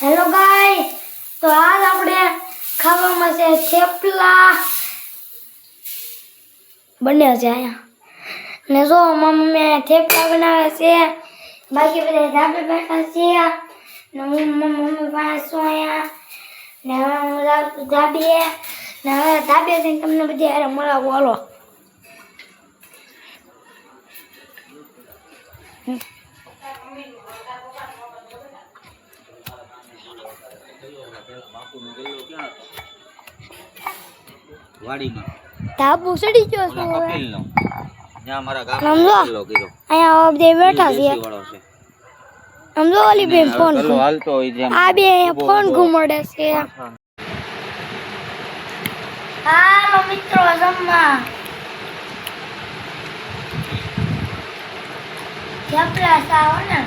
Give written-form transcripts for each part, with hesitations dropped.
Hello guys, તો આજ આપણે ખાવામાં છે થેપલા બને છે અહીંયા ને જો મમ્મી થેપલા બનાવે છે, બાકી બધા ધાબે બેઠા છે ને હું મમ્મી પાસે છું અહીંયા ને હવે હું જાઉં છું ધાબે ને હવે ધાબે જઈને તમને બધી હારે મળાવું. હાલો ધાબુ ચડી ગયો છું અહીંયા બધે બેઠા છે. સમજો ઓલી બેન ફોન આ બે ફોન ઘુમાડે છે. હાલો મિત્રો જમવા થેપલા સાવ ને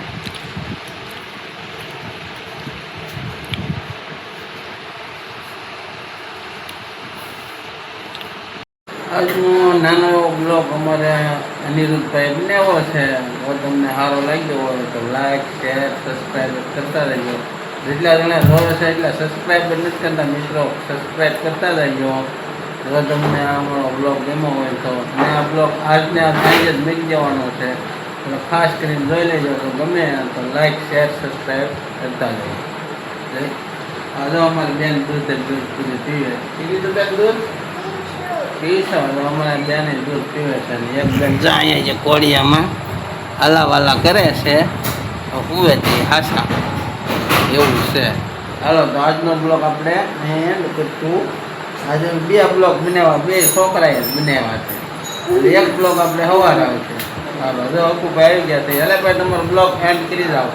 આજનો નાનો એવો બ્લોગ અમારે અનિરુદ્ધભાઈ બનાવ્યો છે. જો તમને સારો લાગ્યો હોય તો લાઈક શેર સબસ્ક્રાઈબ કરતા રહેજો. જેટલા જણા જોવે છે એટલા સબસ્ક્રાઈબ નથી કરતા મિત્રો, સબસ્ક્રાઈબ કરતા રહેજો. જો તમને અમારો બ્લોગ ગમ્યો હોય તો મેં આ બ્લોગ આજને આ સાંજે જ મૂકી દેવાનો છે, તો ખાસ કરીને જોઈ લેજો. તો ગમે તો લાઈક શેર સબસ્ક્રાઈબ કરતા રહેજો. આ જો અમારી બેન દૂધ પૂરી પીવે કીધું બેન દૂધ અમારા બેને દૂધ પીવે છે. એક બેન જાય છે કોડિયામાં હલાવાલા કરે છે, હુવે તે હાસા એવું છે. હાલો તો આજનો બ્લોગ આપણે એન્ડ કરશું. આજે બે બ્લોગ બનાવ્યા, બે છોકરાએ બનાવ્યા છે. એક બ્લોગ આપણે સવારે આવશે. હાલો જો અકુભાઈ આવી ગયા છે. એટલે ભાઈ તમારો બ્લોગ એન્ડ કરી જાઓ.